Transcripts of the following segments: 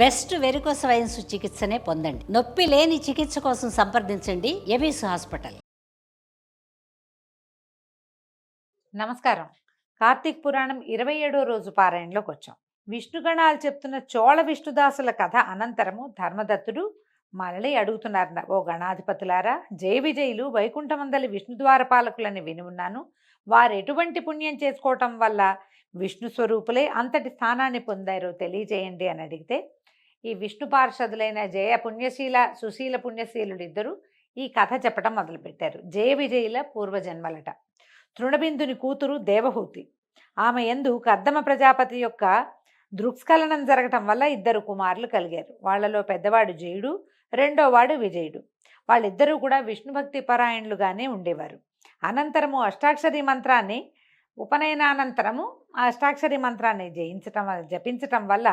Best varicose veins చికిత్సనే పొందండి. నొప్పి లేని చికిత్స కోసం సంప్రదించండి ఎవిస్ హాస్పిటల్. నమస్కారం. కార్తీక్ పురాణం 27వ రోజు పారాయణలోకి వచ్చాం. విష్ణుగణాలు చెప్తున్న చోళ విష్ణుదాసుల కథ అనంతరము ధర్మదత్తుడు మళ్ళీ అడుగుతున్నారు, ఓ గణాధిపతులారా, జయ విజయులు వైకుంఠమందలి విష్ణుద్వారపాలకులని విని ఉన్నాను. వారు ఎటువంటి పుణ్యం చేసుకోవటం వల్ల విష్ణు స్వరూపులే అంతటి స్థానాన్ని పొందారో తెలియజేయండి అని అడిగితే, ఈ విష్ణు పార్షదులైన జయ పుణ్యశీల సుశీల పుణ్యశీలుడు ఇద్దరు ఈ కథ చెప్పడం మొదలుపెట్టారు. జయ విజయుల పూర్వజన్మలట. తృణబిందుని కూతురు దేవహూతి. ఆమె యందు కర్దమ ప్రజాపతి యొక్క దృక్స్ఖలనం జరగటం వల్ల ఇద్దరు కుమారులు కలిగారు. వాళ్లలో పెద్దవాడు జయుడు, రెండోవాడు విజయుడు. వాళ్ళిద్దరూ కూడా విష్ణుభక్తి పరాయణులుగానే ఉండేవారు. అనంతరము అష్టాక్షరి మంత్రాన్ని ఉపనయనానంతరము అష్టాక్షరి మంత్రాన్ని జపించటం వల్ల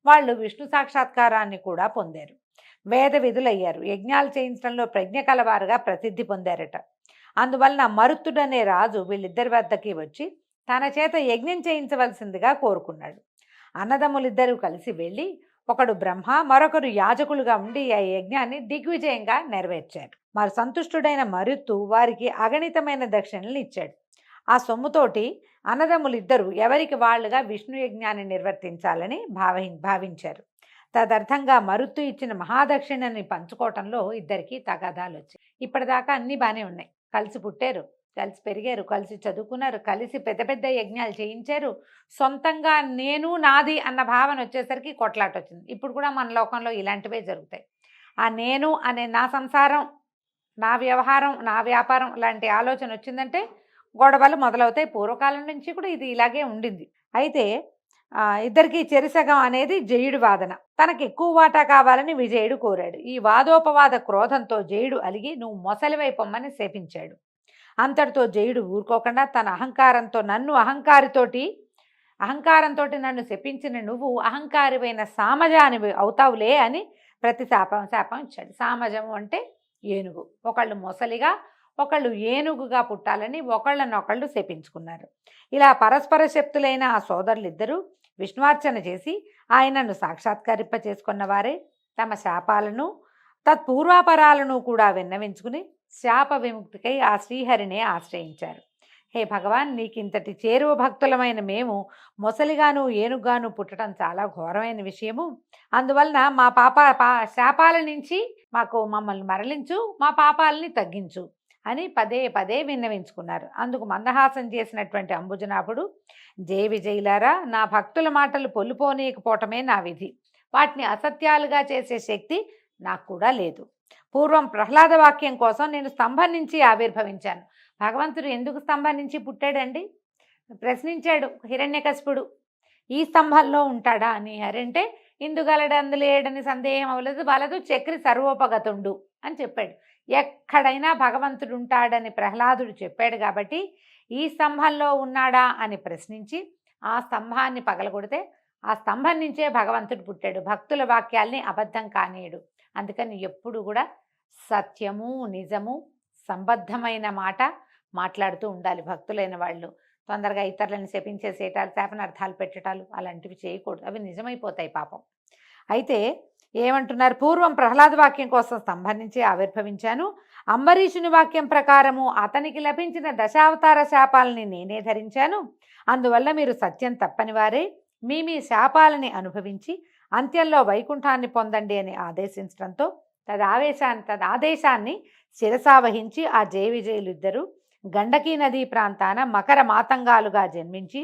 వాళ్ళు విష్ణు సాక్షాత్కారాన్ని కూడా పొందారు. వేద విధులయ్యారు. యజ్ఞాలు చేయించడంలో ప్రజ్ఞ కలవారుగా ప్రసిద్ధి పొందారట. అందువలన మరుత్తుడనే రాజు వీళ్ళిద్దరి వద్దకి వచ్చి తన చేత యజ్ఞం చేయించవలసిందిగా కోరుకున్నాడు. అన్నదమ్ములిద్దరూ కలిసి వెళ్ళి ఒకడు బ్రహ్మ, మరొకరు యాజకులుగా ఉండి ఆ యజ్ఞాన్ని దిగ్విజయంగా నెరవేర్చారు. మరి సంతుష్టుడైన మరుత్తు వారికి అగణితమైన దక్షిణలు ఇచ్చాడు. ఆ సొమ్ముతోటి అన్నదమ్ములిద్దరూ ఎవరికి వాళ్ళుగా విష్ణు యజ్ఞాన్ని నిర్వర్తించాలని భావించారు. తదర్థంగా మరుత్తు ఇచ్చిన మహాదక్షిణని పంచుకోవటంలో ఇద్దరికి తగాదాలు వచ్చాయి. ఇప్పటిదాకా అన్నీ బాగానే ఉన్నాయి. కలిసి పుట్టారు, కలిసి పెరిగారు, కలిసి చదువుకున్నారు, కలిసి పెద్ద పెద్ద యజ్ఞాలు చేయించారు. సొంతంగా నేను నాది అన్న భావన వచ్చేసరికి కొట్లాట వచ్చింది. ఇప్పుడు కూడా మన లోకంలో ఇలాంటివే జరుగుతాయి. ఆ నేను అనే నా సంసారం, నా వ్యవహారం, నా వ్యాపారం లాంటి ఆలోచన వచ్చిందంటే గొడవలు మొదలవుతాయి. పూర్వకాలం నుంచి కూడా ఇది ఇలాగే ఉండింది. అయితే ఇద్దరికి చెరిసగం అనేది జయుడు వాదన. తనకు ఎక్కువ వాటా కావాలని విజయుడు కోరాడు. ఈ వాదోపవాద క్రోధంతో జయుడు అలిగి నువ్వు మొసలివైపొమ్మని శపించాడు. అంతటితో జయుడు ఊరుకోకుండా తన అహంకారంతో నన్ను శపించిన నువ్వు అహంకారివైన సామజానివి అవుతావులే అని ప్రతి శాపం ఇచ్చాడు. సామజము అంటే ఏనుగు. ఒకళ్ళు మొసలిగా, ఒకళ్ళు ఏనుగుగా పుట్టాలని ఒకళ్ళనొకళ్ళు శపించుకున్నారు. ఇలా పరస్పర శక్తులైన ఆ సోదరులిద్దరూ విష్ణువార్చన చేసి ఆయనను సాక్షాత్కరింప చేసుకున్న వారే తమ శాపాలను తత్పూర్వాపరాలను కూడా విన్నవించుకుని శాప విముక్తికై ఆ శ్రీహరినే ఆశ్రయించారు. హే భగవాన్, నీకింతటి చేరువ భక్తులమైన మేము మొసలిగాను ఏనుగాను పుట్టడం చాలా ఘోరమైన విషయము. అందువలన మా శాపాల నుంచి మమ్మల్ని మరలించు, మా పాపాలని తగ్గించు అని పదే పదే విన్నవించుకున్నారు. అందుకు మందహాసం చేసినటువంటి అంబుజనాభుడు, జయ విజయులారా, నా భక్తుల మాటలు పొల్లుపోనీయకపోవటమే నా విధి. వాటిని అసత్యాలుగా చేసే శక్తి నాకు కూడా లేదు. పూర్వం ప్రహ్లాద వాక్యం కోసం నేను స్తంభం నుంచి ఆవిర్భవించాను. భగవంతుడు ఎందుకు స్తంభం నుంచి పుట్టాడండి? ప్రశ్నించాడు హిరణ్యకశిపుడు. ఈ స్తంభంలో ఉంటాడా అని. అరంటే ఇందుగలడు అందులేడని సందేహం అవ్వలేదు, వలదు చక్రి సర్వోపగతుండు అని చెప్పాడు. ఎక్కడైనా భగవంతుడు ఉంటాడని ప్రహ్లాదుడు చెప్పాడు కాబట్టి ఈ స్తంభంలో ఉన్నాడా అని ప్రశ్నించి ఆ స్తంభాన్ని పగలగొడితే ఆ స్తంభం నుంచే భగవంతుడు పుట్టాడు. భక్తుల వాక్యాల్ని అబద్ధం కానీయడు. అందుకని ఎప్పుడు కూడా సత్యము, నిజము, సంబద్ధమైన మాట మాట్లాడుతూ ఉండాలి. భక్తులైన వాళ్ళు తొందరగా ఇతరులను శపించేసేటాలు, శాపనార్థాలు పెట్టటాలు అలాంటివి చేయకూడదు. అవి నిజమైపోతాయి పాపం. అయితే ఏమంటున్నారు? పూర్వం ప్రహ్లాద వాక్యం కోసం స్తంభం నుంచి ఆవిర్భవించాను. అంబరీషుని వాక్యం ప్రకారము అతనికి లభించిన దశావతార శాపాలని నేనే ధరించాను. అందువల్ల మీరు సత్యం తప్పని వారే మీ శాపాలని అనుభవించి అంత్యంలో వైకుంఠాన్ని పొందండి అని ఆదేశించడంతో తదాదేశాన్ని శిరసావహించి ఆ జయ విజయులిద్దరూ గండకీ నదీ ప్రాంతాన మకర మాతంగాలుగా జన్మించి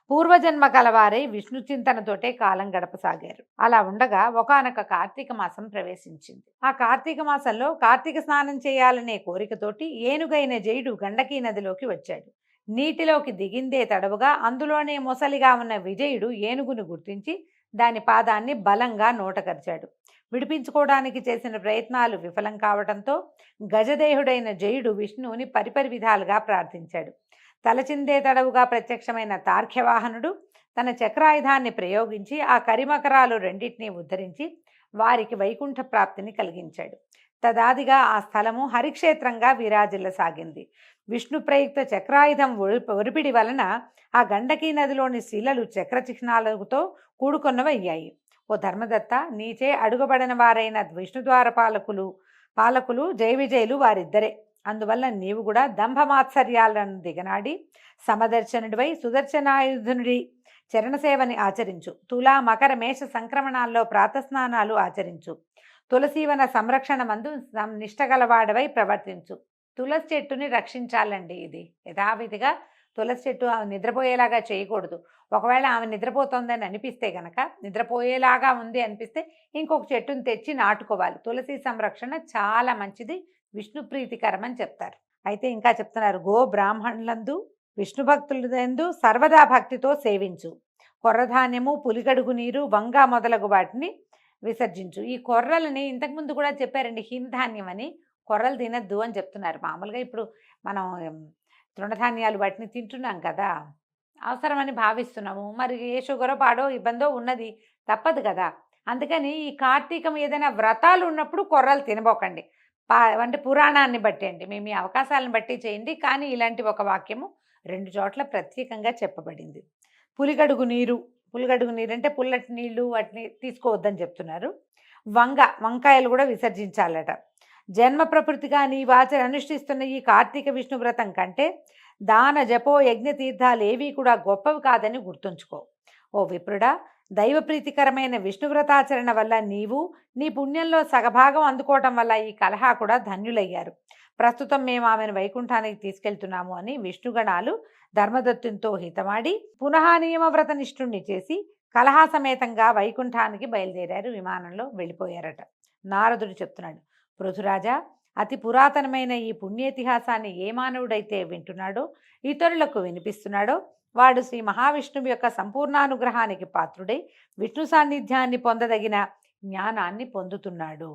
పూర్వజన్మ కలవారై విష్ణు చింతనతోటే కాలం గడపసాగారు. అలా ఉండగా ఒకానొక కార్తీక మాసం ప్రవేశించింది. ఆ కార్తీక మాసంలో కార్తీక స్నానం చేయాలనే కోరికతోటి ఏనుగైన జయుడు గండకీ నదిలోకి వచ్చాడు. నీటిలోకి దిగిందే తడవుగా అందులోనే మొసలిగా ఉన్న విజయుడు ఏనుగును గుర్తించి దాని పాదాన్ని బలంగా నోటకరిచాడు. విడిపించుకోవడానికి చేసిన ప్రయత్నాలు విఫలం కావడంతో గజదేహుడైన జయుడు విష్ణువుని పరిపరి విధాలుగా ప్రార్థించాడు. తలచిందే తడవుగా ప్రత్యక్షమైన తార్క్యవాహనుడు తన చక్రాయుధాన్ని ప్రయోగించి ఆ కరిమకరాలు రెండింటినీ ఉద్ధరించి వారికి వైకుంఠ ప్రాప్తిని కలిగించాడు. తదాదిగా ఆ స్థలము హరిక్షేత్రంగా విరాజిల్లసాగింది. విష్ణు ప్రయుక్త చక్రాయుధం ఒరిపిడి వలన ఆ గండకీ నదిలోని శిలలు చక్ర చిహ్నాలతో కూడుకొన్నవయ్యాయి. ఓ ధర్మదత్త, నీచే అడుగబడిన వారైన విష్ణుద్వార పాలకులు జయ విజయులు వారిద్దరే. అందువల్ల నీవు కూడా దంభమాత్సర్యాలను దిగనాడి సమదర్శనుడివై సుదర్శనాయుధునుడి చరణసేవని ఆచరించు. తులా మకర మేష సంక్రమణాల్లో ప్రాతస్నానాలు ఆచరించు. తులసీవన సంరక్షణ మందు నిష్టగలవాడవై ప్రవర్తించు. తులసి చెట్టుని రక్షించాలండి. ఇది యథావిధిగా తులసి చెట్టు ఆమె నిద్రపోయేలాగా చేయకూడదు. ఒకవేళ ఆమె నిద్రపోతోందని అనిపిస్తే గనక, నిద్రపోయేలాగా ఉంది అనిపిస్తే ఇంకొక చెట్టుని తెచ్చి నాటుకోవాలి. తులసి సంరక్షణ చాలా మంచిది, విష్ణు ప్రీతికరం అని చెప్తారు. అయితే ఇంకా చెప్తున్నారు, గో బ్రాహ్మణులందు విష్ణు భక్తులందు సర్వదా భక్తితో సేవించు. కొర్రధాన్యము, పులిగడుగు నీరు, వంగ మొదలగు వాటిని విసర్జించు. ఈ కొర్రలని ఇంతకుముందు కూడా చెప్పారండి, హింధాన్యం అని. కొర్రలు తినద్దు అని చెప్తున్నారు. మామూలుగా ఇప్పుడు మనం తృణధాన్యాలు వాటిని తింటున్నాం కదా, అవసరమని భావిస్తున్నాము. మరి ఏ షుగరో పాడో ఇబ్బందో ఉన్నది, తప్పదు కదా. అందుకని ఈ కార్తీకం ఏదైనా వ్రతాలు ఉన్నప్పుడు కొర్రలు తినబోకండి. అంటే పురాణాన్ని బట్టి అండి, మీ అవకాశాలను బట్టి చేయండి. కానీ ఇలాంటి ఒక వాక్యము 2 చోట్ల ప్రత్యేకంగా చెప్పబడింది. పులిగడుగు నీరు అంటే పుల్లటి నీళ్లు వాటిని తీసుకోవద్దని చెప్తున్నారు. వంకాయలు కూడా విసర్జించాలట. జన్మ ప్రకృతిగా నీ అనుష్ఠిస్తున్న ఈ కార్తీక విష్ణు వ్రతం కంటే దాన జపో యజ్ఞ తీర్థాలు ఏవీ కూడా గొప్పవి కాదని గుర్తుంచుకో. ఓ విప్రుడా, దైవ ప్రీతికరమైన విష్ణు వ్రతాచరణ వల్ల నీవు నీ పుణ్యంలో సగభాగం అందుకోవటం వల్ల ఈ కలహా కూడా ధన్యులయ్యారు. ప్రస్తుతం మేము ఆమెను వైకుంఠానికి తీసుకెళ్తున్నాము అని విష్ణుగణాలు ధర్మదత్తునితో హితమాడి పునః నియమవ్రత నిష్ఠుణ్ణి చేసి కలహా సమేతంగా వైకుంఠానికి బయలుదేరారు. విమానంలో వెళ్ళిపోయారట. నారదుడు చెప్తున్నాడు, పృథురాజా, అతి పురాతనమైన ఈ పుణ్యేతిహాసాన్ని ఏ మానవుడైతే వింటున్నాడో, ఇతరులకు వినిపిస్తున్నాడో, వాడు శ్రీ మహావిష్ణువు యొక్క సంపూర్ణానుగ్రహానికి పాత్రుడై విష్ణు సాన్నిధ్యాన్ని పొందదగిన జ్ఞానాన్ని పొందుతున్నాడు.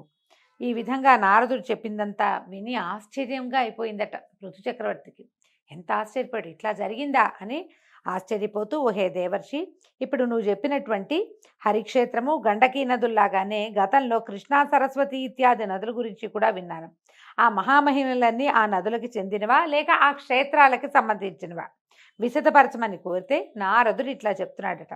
ఈ విధంగా నారదుడు చెప్పిందంతా విని ఆశ్చర్యంగా అయిపోయిందట పృథు చక్రవర్తికి. ఎంత ఆశ్చర్యపడి, ఇట్లా జరిగిందా అని ఆశ్చర్యపోతూ, ఓహే దేవర్షి, ఇప్పుడు నువ్వు చెప్పినటువంటి హరిక్షేత్రము, గండకీ నదుల్లాగానే గతంలో కృష్ణా, సరస్వతి ఇత్యాది నదుల గురించి కూడా విన్నాను. ఆ మహామహిమలన్నీ ఆ నదులకి చెందినవా లేక ఆ క్షేత్రాలకి సంబంధించినవా? విశదపరచమని కోరితే నారదుడు ఇట్లా చెప్తున్నాడట,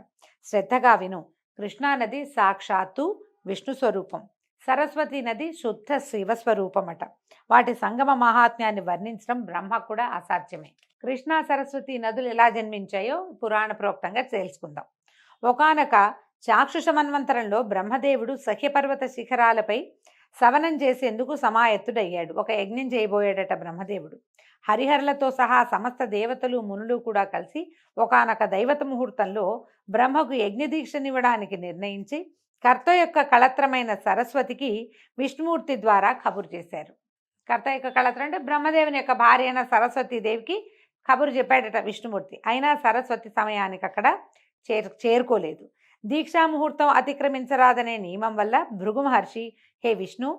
శ్రద్ధగా విను. కృష్ణానది సాక్షాత్తు విష్ణు స్వరూపం, సరస్వతి నది శుద్ధ శివస్వరూపమట. వాటి సంగమ మహాత్మ్యాన్ని వర్ణించడం బ్రహ్మ కూడా అసాధ్యమే. కృష్ణా, సరస్వతి నదులు ఎలా జన్మించాయో పురాణ ప్రోక్తంగా తెలుసుకుందాం. ఒకానొక చాక్షుష మన్వంతరంలో బ్రహ్మదేవుడు సహ్యపర్వత శిఖరాలపై సవనం చేసేందుకు సమాయత్తుడయ్యాడు. ఒక యజ్ఞం చేయబోయాడట బ్రహ్మదేవుడు. హరిహరులతో సహా సమస్త దేవతలు, మునులు కూడా కలిసి ఒకానొక దైవత ముహూర్తంలో బ్రహ్మకు యజ్ఞదీక్షనివ్వడానికి నిర్ణయించి కర్త యొక్క కళత్రమైన సరస్వతికి విష్ణుమూర్తి ద్వారా కబురు చేశారు. కర్త యొక్క కళత్రం అంటే బ్రహ్మదేవుని యొక్క భార్య అయిన సరస్వతీదేవికి కబురు చెప్పాడట విష్ణుమూర్తి. అయినా సరస్వతి సమయానికి అక్కడ చేరుకోలేదు. దీక్షా ముహూర్తం అతిక్రమించరాదనే నియమం వల్ల భృగు మహర్షి, హే విష్ణు,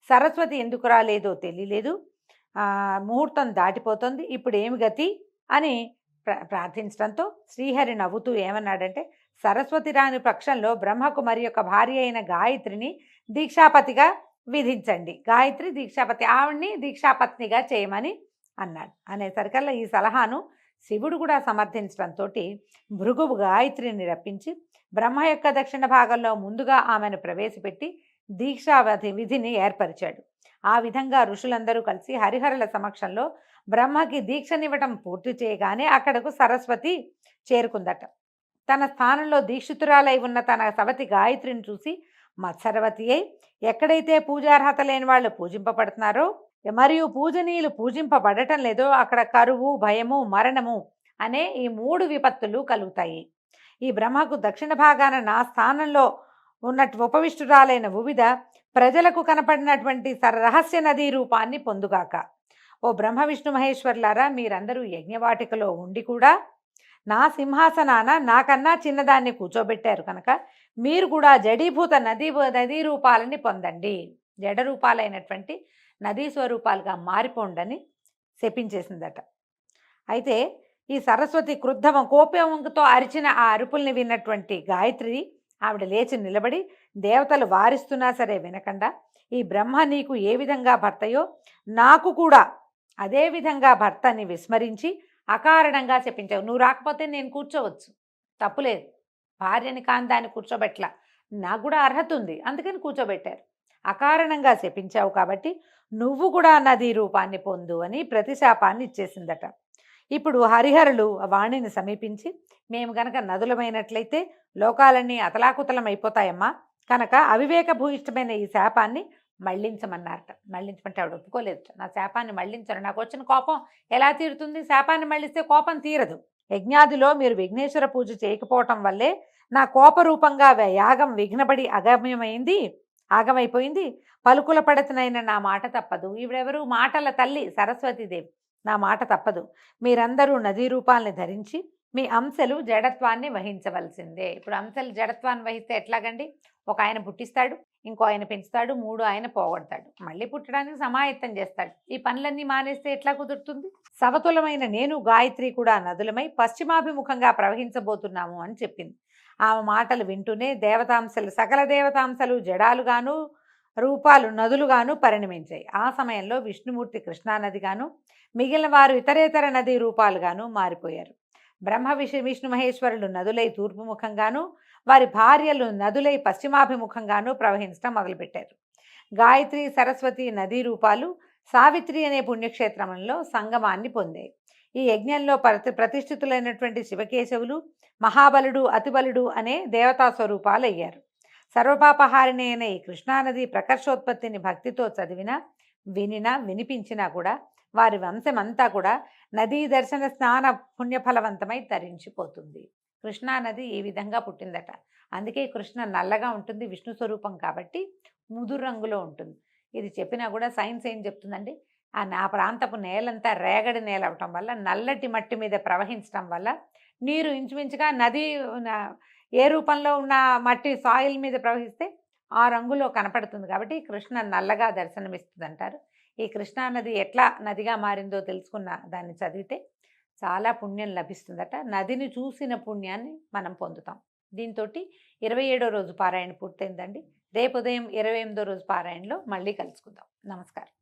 సరస్వతి ఎందుకు రాలేదో తెలియలేదు, ముహూర్తం దాటిపోతుంది, ఇప్పుడు ఏమి గతి అని ప్రార్థించడంతో శ్రీహరి నవ్వుతూ ఏమన్నాడంటే, సరస్వతి రాని పక్షంలో బ్రహ్మకు మరి యొక్క భార్య అయిన గాయత్రిని దీక్షాపతిగా విధించండి. గాయత్రి దీక్షాపతి, ఆవిడ్ని దీక్షాపత్నిగా చేయమని అన్నాడు. అనేసరికల్లా ఈ సలహాను శివుడు కూడా సమర్థించడంతో భృగువు గాయత్రిని రప్పించి బ్రహ్మ యొక్క దక్షిణ భాగంలో ముందుగా ఆమెను ప్రవేశపెట్టి దీక్షావతి విధిని ఏర్పరిచాడు. ఆ విధంగా ఋషులందరూ కలిసి హరిహరుల సమక్షంలో బ్రహ్మకి దీక్షనివ్వటం పూర్తి చేయగానే అక్కడకు సరస్వతి చేరుకుందట. తన స్థానంలో దీక్షితురాలై ఉన్న తన సవతి గాయత్రిని చూసి మత్సరవతి అయి, ఎక్కడైతే పూజార్హత లేని వాళ్ళు పూజింపబడుతున్నారో మరియు పూజనీయులు పూజింపబడటం లేదో అక్కడ కరువు, భయము, మరణము అనే ఈ 3 విపత్తులు కలుగుతాయి. ఈ బ్రహ్మకు దక్షిణ భాగాన నా స్థానంలో ఉన్నట్టు ఉపవిష్టురాలైన వివిధ ప్రజలకు కనపడినటువంటి రహస్య నదీ రూపాన్ని పొందుగాక. ఓ బ్రహ్మ విష్ణు మహేశ్వర్లారా, మీరందరూ యజ్ఞవాటికలో ఉండి కూడా నా సింహాసనాన నాకన్నా చిన్నదాన్ని కూర్చోబెట్టారు కనుక మీరు కూడా జడీభూత నదీ రూపాలని పొందండి. జడ రూపాలైనటువంటి నదీ స్వరూపాలుగా మారిపోండని శపించేసిందట. అయితే ఈ సరస్వతి కోపంతో అరిచిన ఆ అరుపుల్ని విన్నటువంటి గాయత్రి ఆవిడ లేచి నిలబడి దేవతలు వారిస్తున్నా సరే వినకుండా, ఈ బ్రహ్మ నీకు ఏ విధంగా భర్తయో నాకు కూడా అదే విధంగా భర్తని విస్మరించి అకారణంగా చెప్పించావు. నువ్వు రాకపోతే నేను కూర్చోవచ్చు, తప్పులేదు, భార్యని కాని దాన్ని కూర్చోబెట్ల, నాకు కూడా అర్హత ఉంది, అందుకని కూర్చోబెట్టారు. అకారణంగా శపించావు కాబట్టి నువ్వు కూడా నదీ రూపాన్ని పొందు అని ప్రతిశాపాన్ని ఇచ్చేసిందట. ఇప్పుడు హరిహరులు వాణిని సమీపించి, మేము గనక నదులమైనట్లయితే లోకాలన్నీ అతలాకుతలం అయిపోతాయమ్మా, కనుక అవివేక భూయిష్టమైన ఈ శాపాన్ని మళ్లించమన్నారట. మళ్లించమంటే ఆవిడ ఒప్పుకోలేదు. నా శాపాన్ని మళ్లించను, నాకు వచ్చిన కోపం ఎలా తీరుతుంది, శాపాన్ని మళ్లిస్తే కోపం తీరదు. యజ్ఞాదిలో మీరు విఘ్నేశ్వర పూజ చేయకపోవటం వల్లే నా కోపరూపంగా యాగం విఘ్నపడి ఆగమైపోయింది. పలుకుల పడతనైన నా మాట తప్పదు. ఈవిడెవరు? మాటల తల్లి సరస్వతీదేవి. నా మాట తప్పదు. మీరందరూ నదీ రూపాలని ధరించి మీ అంశలు జడత్వాన్ని వహించవలసిందే. ఇప్పుడు అంశలు జడత్వాన్ని వహిస్తే ఎట్లాగండి? ఒక ఆయన పుట్టిస్తాడు, ఇంకో ఆయన పెంచుతాడు, 3 ఆయన పోగొడతాడు, మళ్ళీ పుట్టడానికి సమాయత్తం చేస్తాడు. ఈ పనులన్నీ మానేస్తే ఎట్లా కుదురుతుంది? సవతులమైన నేను గాయత్రి కూడా నదులమై పశ్చిమాభిముఖంగా ప్రవహించబోతున్నాము అని చెప్పింది. ఆమె మాటలు వింటూనే దేవతాంశలు, సకల దేవతాంశలు జడాలుగాను రూపాలు నదులుగాను పరిణమించాయి. ఆ సమయంలో విష్ణుమూర్తి కృష్ణానదిగాను, మిగిలిన వారు ఇతరేతర నదీ రూపాలుగాను మారిపోయారు. బ్రహ్మ విష్ణు మహేశ్వరులు నదులై తూర్పుముఖంగాను, వారి భార్యలు నదులై పశ్చిమాభిముఖంగాను ప్రవహించడం మొదలుపెట్టారు. గాయత్రి సరస్వతి నదీ రూపాలు సావిత్రి అనే పుణ్యక్షేత్రంలో సంగమాన్ని పొందాయి. ఈ యజ్ఞంలో ప్రతిష్ఠితులైనటువంటి శివకేశవులు, మహాబలుడు, అతిబలుడు అనే దేవతా స్వరూపాలు అయ్యారు. సర్వపాపహారిణి అయిన ఈ కృష్ణానది ప్రకర్షోత్పత్తిని భక్తితో చదివినా, వినినా, వినిపించినా కూడా వారి వంశమంతా కూడా నదీ దర్శన స్నాన పుణ్యఫలవంతమై తరించిపోతుంది. కృష్ణానది ఈ విధంగా పుట్టిందట. అందుకే కృష్ణ నల్లగా ఉంటుంది, విష్ణు స్వరూపం కాబట్టి ముదురు రంగులో ఉంటుంది. ఇది చెప్పినా కూడా సైన్స్ ఏం చెప్తుందండి? నా ప్రాంతపు నేలంతా రేగడి నేల అవటం వల్ల, నల్లటి మట్టి మీద ప్రవహించడం వల్ల నీరు ఇంచుమించుగా నది ఏ రూపంలో ఉన్న మట్టి సాయిల్ మీద ప్రవహిస్తే ఆ రంగులో కనపడుతుంది. కాబట్టి కృష్ణ నల్లగా దర్శనమిస్తుంది అంటారు. ఈ కృష్ణానది ఎట్లా నదిగా మారిందో తెలుసుకున్న దాన్ని చదివితే చాలా పుణ్యం లభిస్తుందట. నదిని చూసిన పుణ్యాన్ని మనం పొందుతాం. దీంతో 27వ రోజు పారాయణ పూర్తయిందండి. రేపు ఉదయం 28వ రోజు పారాయణలో మళ్ళీ కలుసుకుందాం. నమస్కారం.